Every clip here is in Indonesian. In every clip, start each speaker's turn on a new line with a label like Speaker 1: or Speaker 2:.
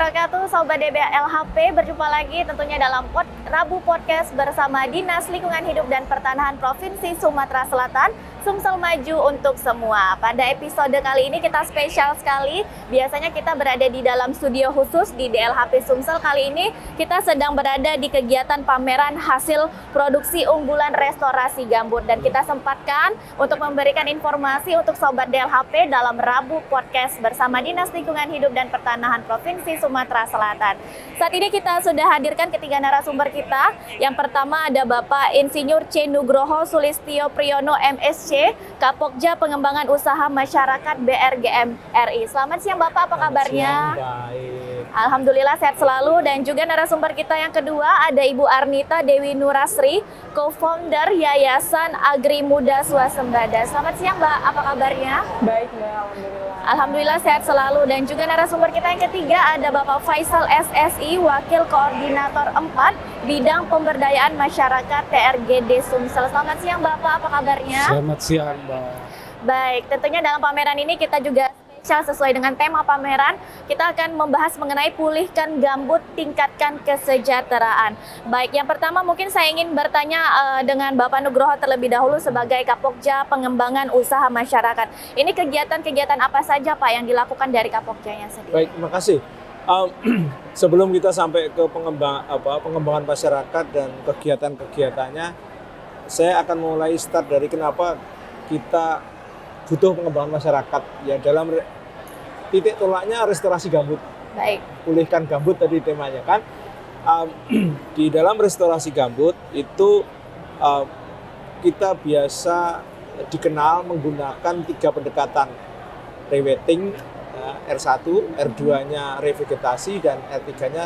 Speaker 1: wabarakatuh, Sobat DBLHP. Berjumpa lagi tentunya dalam Rabu Podcast bersama Dinas Lingkungan Hidup dan Pertanahan Provinsi Sumatera Selatan, Sumsel Maju untuk Semua. Pada episode kali ini kita spesial sekali. Biasanya kita berada di dalam studio khusus di DLHP Sumsel. Kali ini kita sedang berada di kegiatan pameran hasil produksi unggulan restorasi gambut. Dan kita sempatkan untuk memberikan informasi untuk Sobat DLHP dalam Rabu Podcast bersama Dinas Lingkungan Hidup dan Pertanahan Provinsi Sumatera Selatan. Saat ini kita sudah hadirkan ketiga narasumber kita. Yang pertama ada Bapak Insinyur C. Nugroho Sulistyo Priyono MSc, Kapokja Pengembangan Usaha Masyarakat BRGM RI. Selamat siang Bapak, apa kabarnya?
Speaker 2: Baik.
Speaker 1: Alhamdulillah sehat selalu. Dan juga narasumber kita yang kedua ada Ibu Arnita Dewi Nurasri, co-founder Yayasan Agri Muda Swasembada. Selamat siang Mbak, apa kabarnya?
Speaker 3: Baik Mbak, Alhamdulillah.
Speaker 1: Alhamdulillah sehat selalu. Dan juga narasumber kita yang ketiga ada Bapak Faisal SSI, Wakil Koordinator 4 Bidang Pemberdayaan Masyarakat TRGD Sumsel. Selamat siang Bapak, apa kabarnya?
Speaker 2: Selamat siang, Mbak.
Speaker 1: Baik, tentunya dalam pameran ini kita juga spesial sesuai dengan tema pameran. Kita akan membahas mengenai pulihkan gambut, tingkatkan kesejahteraan. Baik, yang pertama mungkin saya ingin bertanya dengan Bapak Nugroho terlebih dahulu sebagai Kapokja Pengembangan Usaha Masyarakat. Ini kegiatan-kegiatan apa saja Pak yang dilakukan dari Kapokjanya sendiri?
Speaker 2: Baik, terima kasih. Sebelum kita sampai ke pengembangan masyarakat dan kegiatan-kegiatannya, saya akan mulai start dari kenapa kita butuh pengembangan masyarakat. Ya, dalam titik tolaknya restorasi gambut.
Speaker 1: Baik.
Speaker 2: Pulihkan gambut tadi temanya kan. Di dalam restorasi gambut itu kita biasa dikenal menggunakan 3 pendekatan. Rewetting, R1, R2-nya revegetasi, dan R3-nya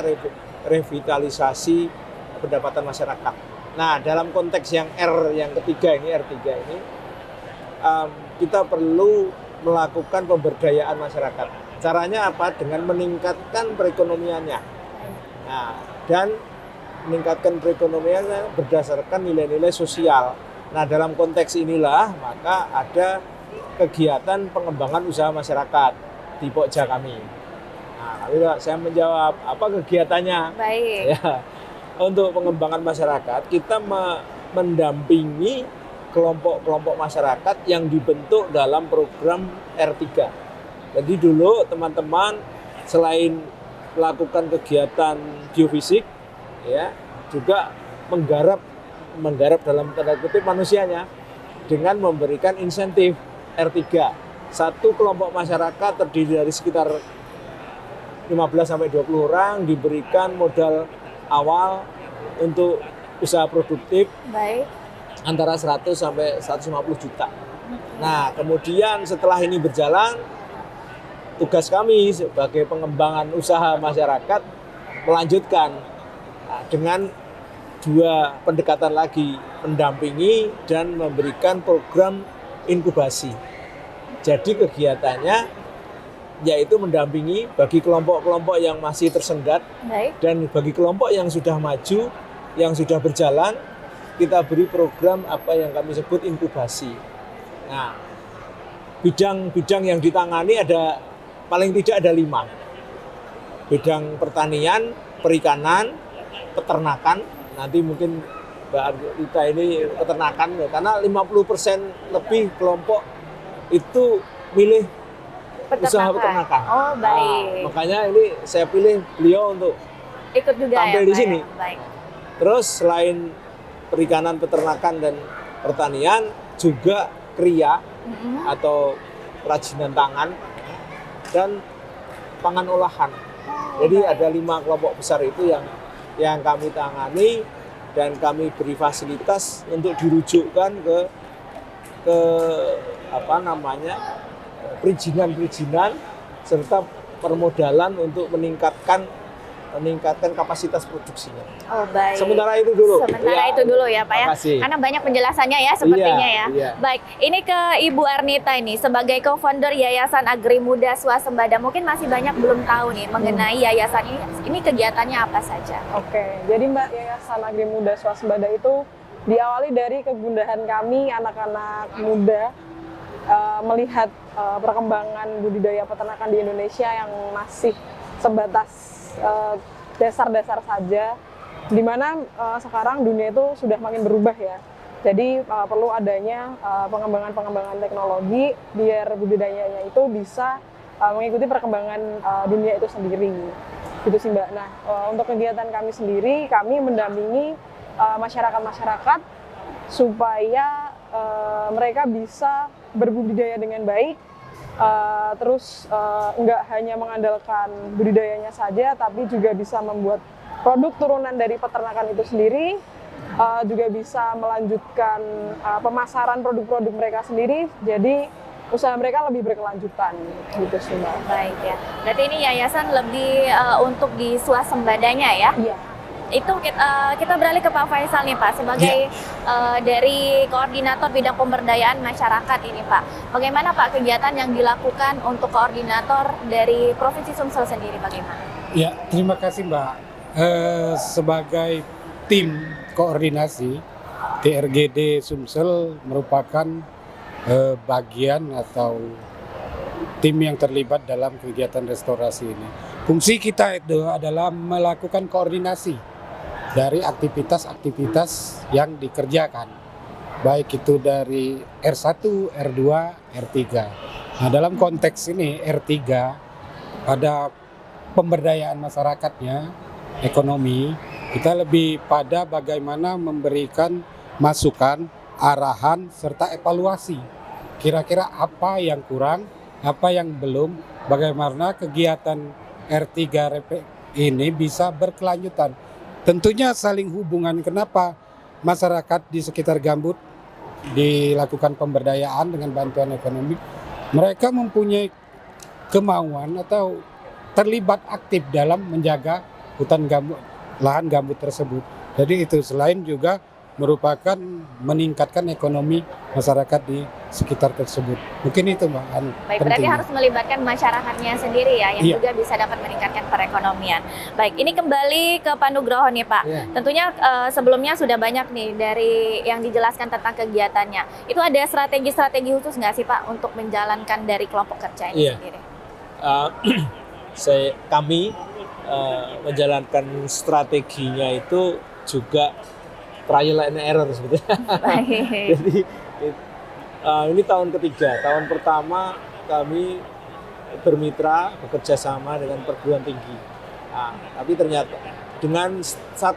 Speaker 2: revitalisasi pendapatan masyarakat. Nah, dalam konteks yang R yang ketiga ini, R3 ini, kita perlu melakukan pemberdayaan masyarakat. Caranya apa? Dengan meningkatkan perekonomiannya. Nah, dan meningkatkan perekonomiannya berdasarkan nilai-nilai sosial. Nah, dalam konteks inilah maka ada kegiatan pengembangan usaha masyarakat di Pokja kami. Nah, saya menjawab apa kegiatannya.
Speaker 1: Baik.
Speaker 2: Ya, untuk pengembangan masyarakat kita mendampingi kelompok-kelompok masyarakat yang dibentuk dalam program R3. Jadi dulu teman-teman selain melakukan kegiatan geofisik, ya, juga menggarap dalam tanda kutip manusianya dengan memberikan insentif R3. Satu kelompok masyarakat terdiri dari sekitar 15-20 orang diberikan modal awal untuk usaha produktif.
Speaker 1: Baik.
Speaker 2: Antara 100 sampai 150 juta. Nah, kemudian setelah ini berjalan, tugas kami sebagai pengembangan usaha masyarakat melanjutkan dengan 2 pendekatan lagi, mendampingi dan memberikan program inkubasi. Jadi kegiatannya yaitu mendampingi bagi kelompok-kelompok yang masih tersendat.
Speaker 1: Baik.
Speaker 2: Dan bagi kelompok yang sudah maju, yang sudah berjalan, kita beri program apa yang kami sebut inkubasi. Nah, bidang-bidang yang ditangani ada paling tidak ada 5. Bidang pertanian, perikanan, peternakan. Nanti mungkin Mbak Rita ini peternakan, karena 50% lebih kelompok itu milih usaha peternakan.
Speaker 1: Oh, baik.
Speaker 2: Nah, makanya ini saya pilih beliau untuk
Speaker 1: Ikut juga
Speaker 2: tampil
Speaker 1: ya,
Speaker 2: di
Speaker 1: Pak,
Speaker 2: sini.
Speaker 1: ya? Baik.
Speaker 2: Terus selain perikanan, peternakan, dan pertanian, juga kriya atau kerajinan tangan dan pangan olahan. Jadi
Speaker 1: baik.
Speaker 2: ada 5 kelompok besar itu yang kami tangani dan kami beri fasilitas untuk dirujukkan ke perizinan serta permodalan untuk meningkatkan kapasitas produksinya.
Speaker 1: Oh, baik.
Speaker 2: Sementara itu dulu.
Speaker 1: Sementara itu dulu ya Pak ya.
Speaker 2: Makasih.
Speaker 1: Karena banyak penjelasannya ya sepertinya ya.
Speaker 2: Iya.
Speaker 1: Baik, ini ke Ibu Arnita ini sebagai co-founder Yayasan Agri Muda Swasembada. Mungkin masih banyak belum tahu nih mengenai yayasan ini. Ini kegiatannya apa saja?
Speaker 3: Oke, jadi Mbak, Yayasan Agri Muda Swasembada itu diawali dari kegundahan kami anak-anak muda melihat perkembangan budidaya peternakan di Indonesia yang masih sebatas dasar-dasar saja, dimana sekarang dunia itu sudah makin berubah ya. Jadi perlu adanya pengembangan-pengembangan teknologi biar budidayanya itu bisa mengikuti perkembangan dunia itu sendiri. Gitu sih Mbak. Nah, untuk kegiatan kami sendiri, kami mendampingi masyarakat-masyarakat supaya mereka bisa berbudidaya dengan baik, terus nggak hanya mengandalkan budidayanya saja, tapi juga bisa membuat produk turunan dari peternakan itu sendiri, juga bisa melanjutkan pemasaran produk-produk mereka sendiri, jadi usaha mereka lebih berkelanjutan gitu sih Mbak.
Speaker 1: Baik ya. Berarti ini yayasan lebih untuk di swasembadanya ya?
Speaker 3: Iya.
Speaker 1: Itu kita beralih ke Pak Faisal nih Pak, sebagai dari koordinator bidang pemberdayaan masyarakat ini Pak. Bagaimana Pak kegiatan yang dilakukan untuk koordinator dari Provinsi Sumsel sendiri bagaimana?
Speaker 4: Ya, terima kasih Mbak. Sebagai tim koordinasi, TRGD Sumsel merupakan bagian atau tim yang terlibat dalam kegiatan restorasi ini. Fungsi kita itu adalah melakukan koordinasi dari aktivitas-aktivitas yang dikerjakan, baik itu dari R1, R2, R3. Nah, dalam konteks ini R3 pada pemberdayaan masyarakatnya, ekonomi, kita lebih pada bagaimana memberikan masukan, arahan, serta evaluasi. Kira-kira apa yang kurang, apa yang belum, bagaimana kegiatan R3 ini bisa berkelanjutan. Tentunya saling hubungan. Kenapa masyarakat di sekitar gambut dilakukan pemberdayaan dengan bantuan ekonomi? Mereka mempunyai kemauan atau terlibat aktif dalam menjaga hutan gambut, lahan gambut tersebut. Jadi itu selain juga merupakan meningkatkan ekonomi masyarakat di sekitar tersebut. Mungkin itu Mbak.
Speaker 1: Baik, berarti harus melibatkan masyarakatnya sendiri ya, yang juga bisa dapat meningkatkan perekonomian. Baik, ini kembali ke Pak Nugroho nih Pak. Tentunya sebelumnya sudah banyak nih dari yang dijelaskan tentang kegiatannya. Itu ada strategi-strategi khusus nggak sih Pak untuk menjalankan dari kelompok kerja ini sendiri?
Speaker 2: Kami menjalankan strateginya itu juga trial and error sebetulnya. Jadi ini tahun ketiga. Tahun pertama kami bermitra bekerja sama dengan perguruan tinggi. Nah, tapi ternyata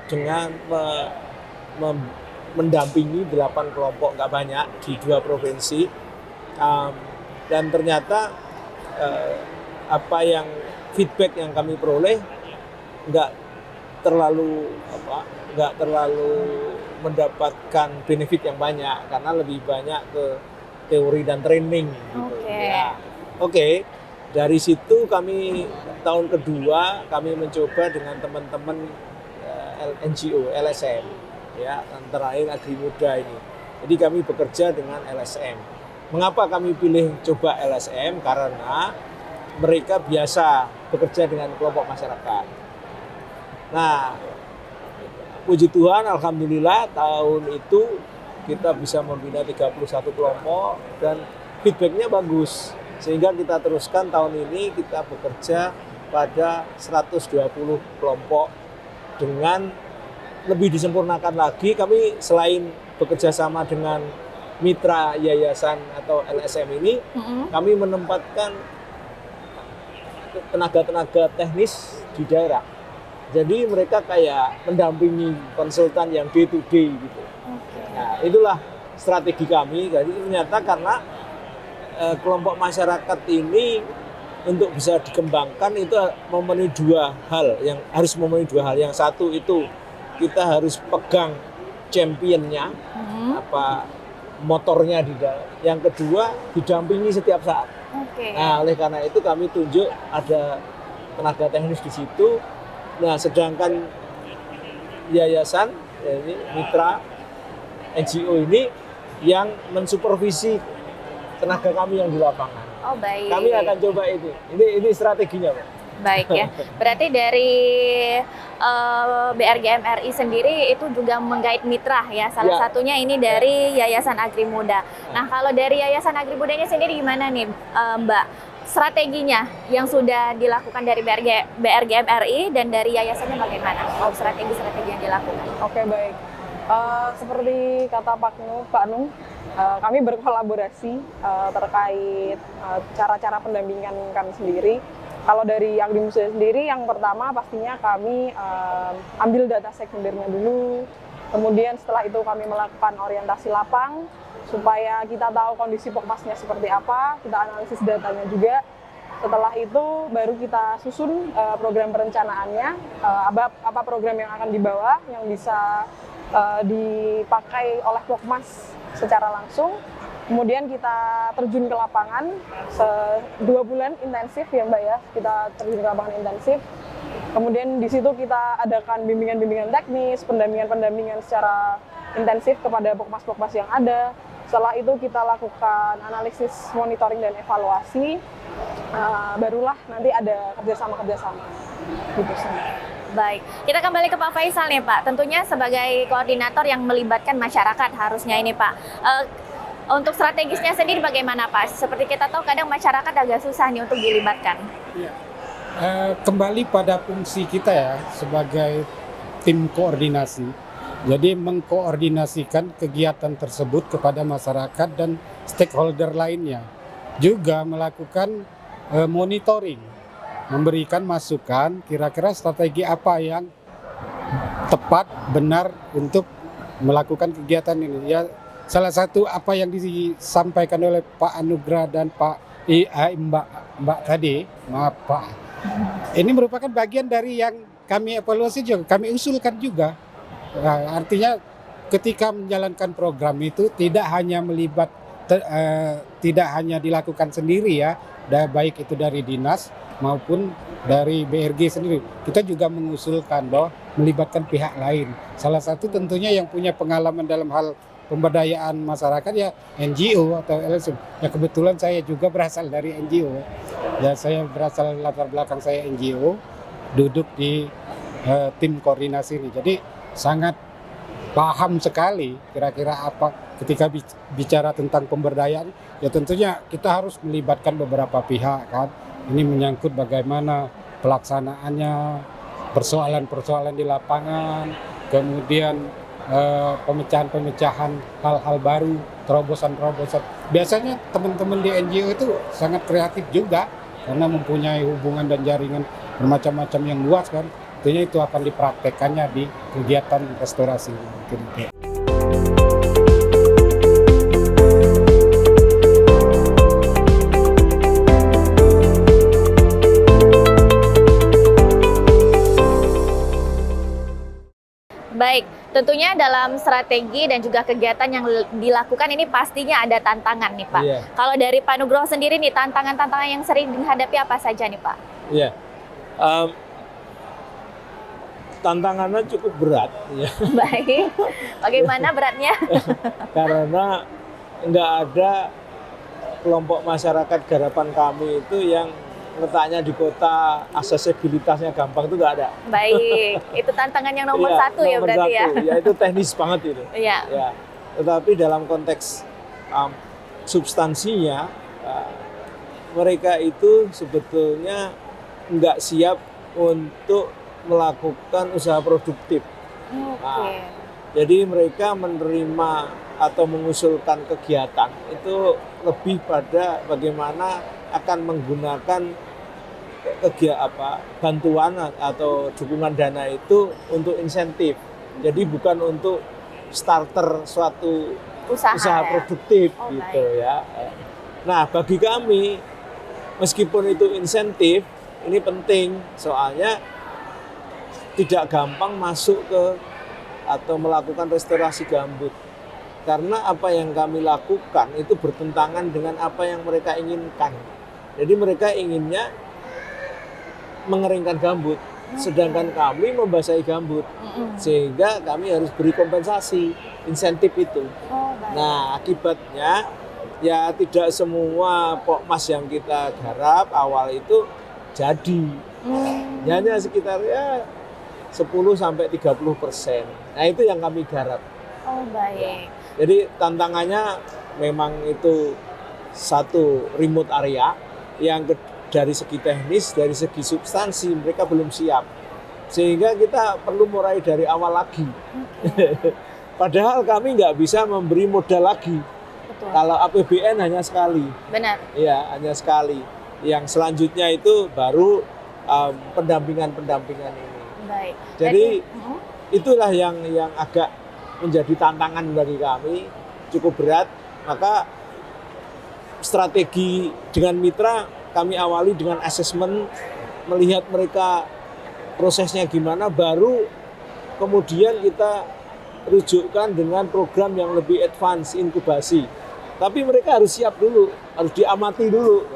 Speaker 2: dengan mendampingi 8 kelompok, nggak banyak, di 2 provinsi, dan ternyata feedback yang kami peroleh nggak terlalu mendapatkan benefit yang banyak, karena lebih banyak ke teori dan training gitu. Oke. Dari situ kami tahun kedua kami mencoba dengan teman-teman NGO, LSM ya, antara lain Agri Muda ini. Jadi kami bekerja dengan LSM. Mengapa kami pilih coba LSM? Karena mereka biasa bekerja dengan kelompok masyarakat. Nah, puji Tuhan, alhamdulillah tahun itu kita bisa membina 31 kelompok dan feedbacknya bagus. Sehingga kita teruskan tahun ini kita bekerja pada 120 kelompok dengan lebih disempurnakan lagi. Kami selain bekerja sama dengan mitra yayasan atau LSM ini, kami menempatkan tenaga-tenaga teknis di daerah. Jadi mereka kayak mendampingi konsultan yang day to day gitu. Nah, itulah strategi kami. Jadi ternyata karena kelompok masyarakat ini untuk bisa dikembangkan itu memenuhi 2 hal, yang harus memenuhi 2 hal. Yang satu itu kita harus pegang championnya, motornya di dalam. Yang kedua didampingi setiap saat. Nah, oleh karena itu kami tunjuk ada tenaga teknis di situ. Nah, sedangkan yayasan ini mitra NGO ini yang mensupervisi tenaga kami yang di lapangan.
Speaker 1: Oh, baik.
Speaker 2: Kami akan coba itu. Ini strateginya, Pak.
Speaker 1: Baik ya. Berarti dari BRGM RI sendiri itu juga menggait mitra ya. Salah satunya ini dari Yayasan Agri Muda. Nah, kalau dari Yayasan Agri Mudanya sendiri gimana nih, Mbak? strateginya yang sudah dilakukan dari BRGM RI dan dari yayasannya bagaimana? Strategi-strategi yang dilakukan.
Speaker 3: Oke, baik. Seperti kata Pak Nung, kami berkolaborasi terkait cara-cara pendampingan kami sendiri. Kalau dari Agri Musda sendiri, yang pertama pastinya kami ambil data sekundernya dulu. Kemudian setelah itu kami melakukan orientasi lapang supaya kita tahu kondisi pokmasnya seperti apa, kita analisis datanya juga. Setelah itu baru kita susun program perencanaannya, apa program yang akan dibawa yang bisa dipakai oleh Pokmas secara langsung. Kemudian kita terjun ke lapangan 2 bulan intensif ya Mbak ya, kita terjun ke lapangan intensif. Kemudian di situ kita adakan bimbingan-bimbingan teknis, pendampingan secara intensif kepada Pokmas-Pokmas yang ada. Setelah itu kita lakukan analisis, monitoring dan evaluasi. Barulah nanti ada kerjasama gitu sih.
Speaker 1: Baik, kita kembali ke Pak Faisal nih Pak. Tentunya sebagai koordinator yang melibatkan masyarakat harusnya ini Pak. Untuk strategisnya sendiri bagaimana Pak? Seperti kita tahu kadang masyarakat agak susah nih untuk dilibatkan.
Speaker 4: Ya. Kembali pada fungsi kita ya sebagai tim koordinasi. Jadi mengkoordinasikan kegiatan tersebut kepada masyarakat dan stakeholder lainnya. Juga melakukan monitoring, memberikan masukan kira-kira strategi apa yang tepat, benar untuk melakukan kegiatan ini. Ya, salah satu apa yang disampaikan oleh Pak Anugrah dan Mbak tadi, maaf Pak. Ini merupakan bagian dari yang kami evaluasi juga, kami usulkan juga. Nah, artinya ketika menjalankan program itu tidak hanya tidak hanya dilakukan sendiri ya, baik itu dari dinas maupun dari BRG sendiri. Kita juga mengusulkan bahwa melibatkan pihak lain. Salah satu tentunya yang punya pengalaman dalam hal pemberdayaan masyarakat ya NGO atau LSM. Ya kebetulan saya juga berasal dari NGO. Ya saya berasal latar belakang saya NGO, duduk di tim koordinasi ini. Jadi sangat paham sekali kira-kira apa ketika bicara tentang pemberdayaan. Ya tentunya kita harus melibatkan beberapa pihak kan. Ini menyangkut bagaimana pelaksanaannya, persoalan-persoalan di lapangan, kemudian pemecahan-pemecahan hal-hal baru, terobosan-terobosan. Biasanya teman-teman di NGO itu sangat kreatif juga karena mempunyai hubungan dan jaringan bermacam-macam yang luas kan. Tentunya itu akan dipraktekkannya di kegiatan restorasi.
Speaker 1: Baik, tentunya dalam strategi dan juga kegiatan yang dilakukan ini pastinya ada tantangan nih Pak.
Speaker 2: Iya.
Speaker 1: Kalau dari Pak Nugroho sendiri nih, tantangan-tantangan yang sering dihadapi apa saja nih Pak?
Speaker 2: Iya. Tantangannya cukup berat ya.
Speaker 1: Baik, bagaimana beratnya?
Speaker 2: Karena nggak ada kelompok masyarakat garapan kami itu yang letaknya di kota, aksesibilitasnya gampang, itu nggak ada.
Speaker 1: Baik, itu tantangan yang nomor satu ya
Speaker 2: nomor
Speaker 1: berarti ya?
Speaker 2: Ya itu teknis banget itu.
Speaker 1: Iya.
Speaker 2: Ya. Tetapi dalam konteks substansinya, mereka itu sebetulnya nggak siap untuk melakukan usaha produktif.
Speaker 1: Oke.
Speaker 2: Jadi mereka menerima atau mengusulkan kegiatan itu lebih pada bagaimana akan menggunakan bantuan atau dukungan dana itu untuk insentif. Jadi bukan untuk starter suatu usaha produktif gitu ya. Nah, bagi kami meskipun itu insentif, ini penting soalnya tidak gampang masuk ke atau melakukan restorasi gambut. Karena apa yang kami lakukan itu bertentangan dengan apa yang mereka inginkan. Jadi mereka inginnya mengeringkan gambut, sedangkan kami membasahi gambut. Sehingga kami harus beri kompensasi, insentif itu. Nah, akibatnya ya tidak semua pokmas yang kita garap awal itu jadi. Hanya sekitar 10-30%. Nah, itu yang kami garap.
Speaker 1: Oh, baik.
Speaker 2: Jadi tantangannya memang itu satu remote area dari segi teknis, dari segi substansi mereka belum siap. Sehingga kita perlu mulai dari awal lagi. Padahal kami nggak bisa memberi modal lagi.
Speaker 1: Betul.
Speaker 2: Kalau APBN hanya sekali.
Speaker 1: Benar.
Speaker 2: Ya, hanya sekali. Yang selanjutnya itu baru pendampingan-pendampingan ini.
Speaker 1: Baik.
Speaker 2: Jadi
Speaker 1: Berarti-
Speaker 2: itulah yang agak menjadi tantangan bagi kami, cukup berat. Maka strategi dengan mitra kami awali dengan asesmen, melihat mereka prosesnya gimana, baru kemudian kita rujukkan dengan program yang lebih advance, inkubasi. Tapi mereka harus siap dulu, harus diamati dulu.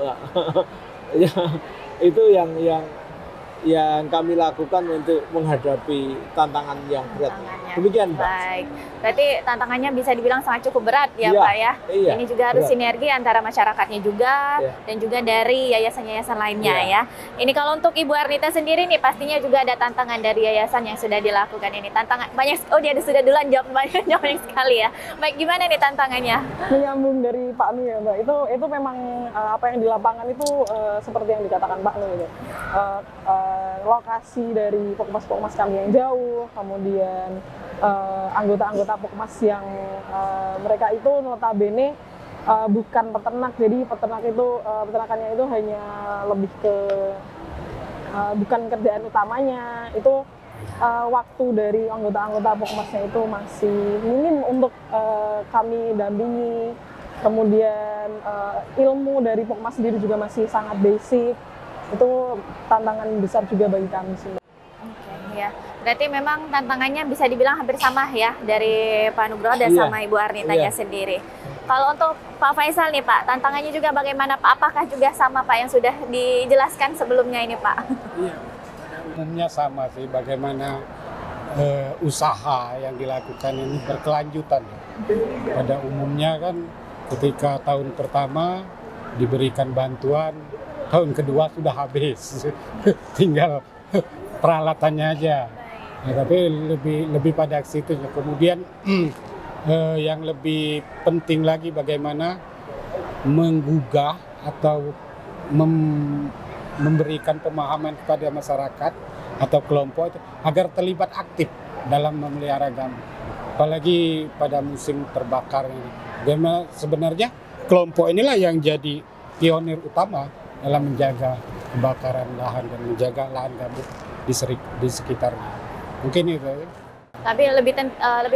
Speaker 2: Ya, itu yang kami lakukan untuk menghadapi tantangan yang berat.
Speaker 1: Tantangannya.
Speaker 2: Demikian, Pak.
Speaker 1: Baik. Berarti tantangannya bisa dibilang sangat cukup berat ya,
Speaker 2: Iya,
Speaker 1: Pak ya.
Speaker 2: iya,
Speaker 1: Ini juga harus
Speaker 2: berat.
Speaker 1: sinergi antara masyarakatnya juga
Speaker 2: Iya.
Speaker 1: dan juga dari yayasan-yayasan lainnya
Speaker 2: Iya.
Speaker 1: ya. Ini kalau untuk Ibu Arnita sendiri nih pastinya juga ada tantangan dari yayasan yang sudah dilakukan ini. Tantangan banyak, dia sudah duluan jawab banyak sekali ya. Baik, gimana nih tantangannya?
Speaker 3: Menyambung dari Pak Nu ya Mbak, itu memang apa yang di lapangan itu seperti yang dikatakan Pak Nu itu. Lokasi dari Pokmas kami yang jauh, kemudian anggota-anggota Pokmas yang mereka itu notabene bukan peternak, jadi peternakannya itu hanya lebih ke bukan kerjaan utamanya. Itu waktu dari anggota-anggota Pokmasnya itu masih minim untuk kami dampingi. Kemudian ilmu dari Pokmas sendiri juga masih sangat basic. Itu tantangan besar juga bagi kami sih.
Speaker 1: Oke, ya. Berarti memang tantangannya bisa dibilang hampir sama ya dari Pak Nugroho dan
Speaker 2: Iya.
Speaker 1: sama Ibu Arnitanya
Speaker 2: Iya.
Speaker 1: sendiri. Kalau untuk Pak Faisal nih Pak, tantangannya juga bagaimana Pak? Apakah juga sama Pak yang sudah dijelaskan sebelumnya ini Pak?
Speaker 4: Iya, umumnya sama sih, bagaimana usaha yang dilakukan ini berkelanjutan. Pada umumnya kan ketika tahun pertama diberikan bantuan, tahun kedua sudah habis, tinggal peralatannya aja. Nah, tapi lebih pada situ. Kemudian yang lebih penting lagi bagaimana menggugah atau memberikan pemahaman kepada masyarakat atau kelompok itu agar terlibat aktif dalam memelihara gambut. Apalagi pada musim terbakar ini. Karena sebenarnya kelompok inilah yang jadi pionir utama dalam menjaga kebakaran lahan dan menjaga lahan gambut di sekitarnya. Mungkin itu.
Speaker 1: Tapi lebih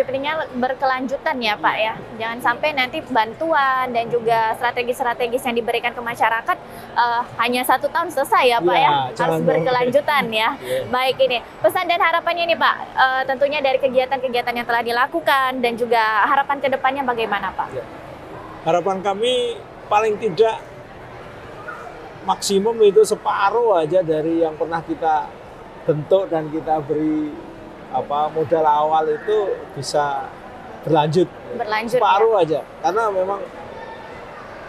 Speaker 1: pentingnya berkelanjutan ya Pak ya. Jangan sampai nanti bantuan dan juga strategi-strategis yang diberikan ke masyarakat hanya 1 tahun selesai ya Pak
Speaker 2: Ya,
Speaker 1: ya.
Speaker 2: jangan
Speaker 1: Harus berkelanjutan ya.
Speaker 2: Ya.
Speaker 1: Baik, ini pesan dan harapannya nih Pak. Tentunya dari kegiatan-kegiatan yang telah dilakukan dan juga harapan kedepannya bagaimana Pak?
Speaker 2: Ya. Harapan kami paling tidak maksimum itu separuh aja dari yang pernah kita bentuk dan kita beri modal awal itu bisa berlanjut separuh aja, karena memang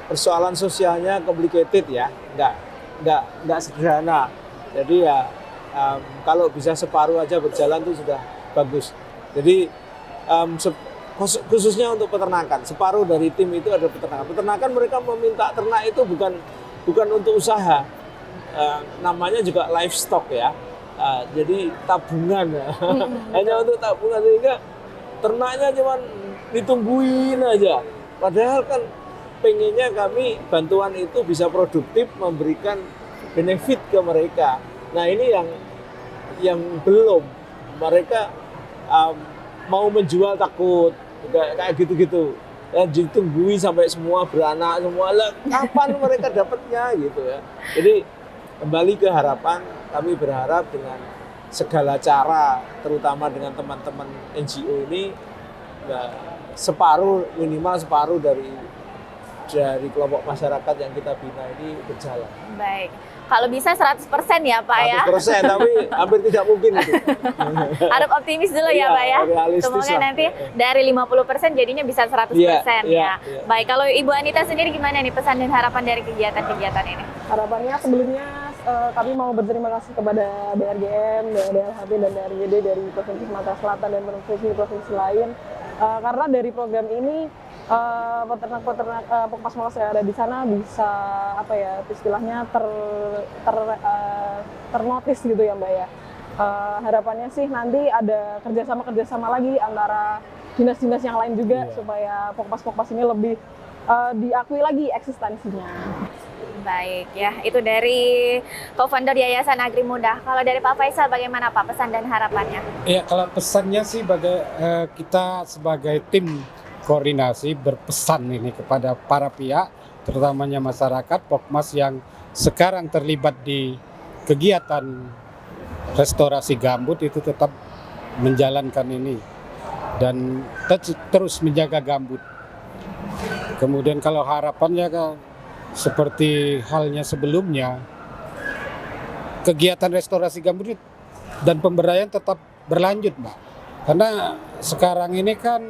Speaker 2: persoalan sosialnya complicated ya, nggak sederhana. Jadi ya kalau bisa separuh aja berjalan itu sudah bagus. Jadi khususnya untuk peternakan, separuh dari tim itu ada peternakan. Peternakan mereka meminta ternak itu bukan untuk usaha, namanya juga livestock ya. Jadi tabungan ya. Hanya untuk tabungan, sehingga ternaknya cuma ditungguin aja. Padahal kan pengennya kami bantuan itu bisa produktif, memberikan benefit ke mereka. Nah ini yang belum, mereka mau menjual takut kayak gitu-gitu. Ya, ditungguin sampai semua beranak semua, lah kapan mereka dapatnya gitu ya. Jadi kembali ke harapan, kami berharap dengan segala cara, terutama dengan teman-teman NGO ini, ya, minimal separuh dari kelompok masyarakat yang kita bina ini berjalan.
Speaker 1: Baik. Kalau bisa 100% ya Pak ya.
Speaker 2: 100%, tapi hampir tidak mungkin itu.
Speaker 1: Harap optimis dulu ya
Speaker 2: Iya,
Speaker 1: Pak ya.
Speaker 2: realistis
Speaker 1: Semoga
Speaker 2: lah.
Speaker 1: nanti dari 50% jadinya bisa 100%
Speaker 2: Iya,
Speaker 1: ya.
Speaker 2: iya.
Speaker 1: Baik, kalau Ibu Anita sendiri gimana nih pesan dan harapan dari kegiatan-kegiatan ini?
Speaker 3: Harapannya sebelumnya kami mau berterima kasih kepada BRGM, DLHP, dan DRJD dari Provinsi Sumatera Selatan dan provinsi-provinsi lain. Karena dari program ini peternak-peternak pengkas moles yang ada di sana bisa apa ya istilahnya ternotis gitu ya Mbak ya. Harapannya sih nanti ada kerjasama lagi antara dinas-dinas yang lain juga supaya pokpas-pokpas ini lebih diakui lagi eksistensinya.
Speaker 1: Baik ya, itu dari co-founder Yayasan Agri Muda. Kalau dari Pak Faisal bagaimana Pak pesan dan harapannya?
Speaker 4: Ya, kalau pesannya sih kita sebagai tim koordinasi berpesan ini kepada para pihak, terutamanya masyarakat Pokmas yang sekarang terlibat di kegiatan restorasi gambut itu tetap menjalankan ini dan terus menjaga gambut. Kemudian kalau harapannya kan seperti halnya sebelumnya, kegiatan restorasi gambut dan pemberdayaan tetap berlanjut, Mbak. Karena sekarang ini kan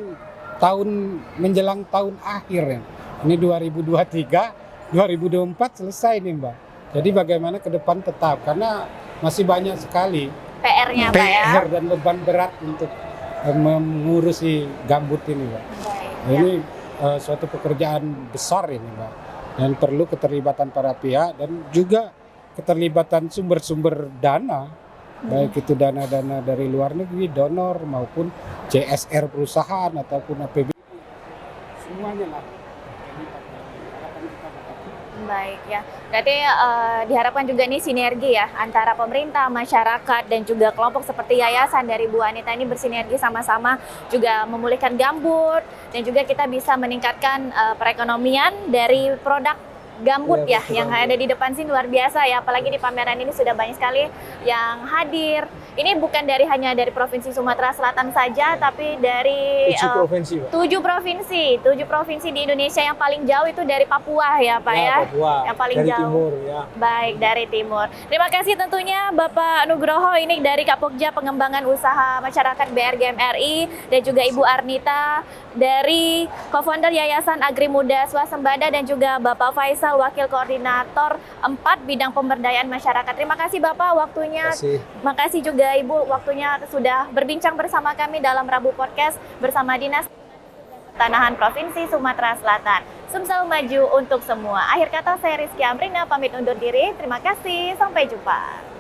Speaker 4: menjelang tahun akhir ya. Ini 2023, 2024 selesai nih, Mbak. Jadi bagaimana ke depan tetap, karena masih banyak sekali
Speaker 1: PR-nya Pak ya.
Speaker 4: PR dan beban berat untuk mengurusi gambut ini, Mbak.
Speaker 1: Baik,
Speaker 4: Ini suatu pekerjaan besar ini, Mbak. Dan perlu keterlibatan para pihak dan juga keterlibatan sumber-sumber dana, baik itu dana-dana dari luar negeri, donor maupun CSR perusahaan ataupun APBD, semuanya lah.
Speaker 1: Baik ya, berarti diharapkan juga nih sinergi ya antara pemerintah, masyarakat dan juga kelompok seperti yayasan dari Bu Anita ini bersinergi sama-sama juga memulihkan gambut dan juga kita bisa meningkatkan perekonomian dari produk gambut ya yang ada di depan sini luar biasa ya, apalagi di pameran ini sudah banyak sekali yang hadir. Ini bukan hanya dari Provinsi Sumatera Selatan saja, tapi dari
Speaker 2: 7 provinsi, Pak.
Speaker 1: 7 provinsi di Indonesia. Yang paling jauh itu dari Papua ya Pak ya,
Speaker 2: Papua,
Speaker 1: yang paling
Speaker 2: dari
Speaker 1: jauh.
Speaker 2: timur ya.
Speaker 1: Baik, dari timur. Terima kasih tentunya Bapak Nugroho ini dari Kapokja Pengembangan Usaha Masyarakat BRGM RI dan juga Ibu Arnita dari co-founder Yayasan Agri Muda Swasembada dan juga Bapak Faisal Wakil Koordinator 4 Bidang Pemberdayaan Masyarakat. Terima kasih Bapak waktunya. Makasih juga Ibu waktunya sudah berbincang bersama kami dalam Rabu Podcast bersama Dinas Pertanahan Provinsi Sumatera Selatan. Sumsel maju untuk semua. Akhir kata saya Rizky Amrina pamit undur diri. Terima kasih. Sampai jumpa.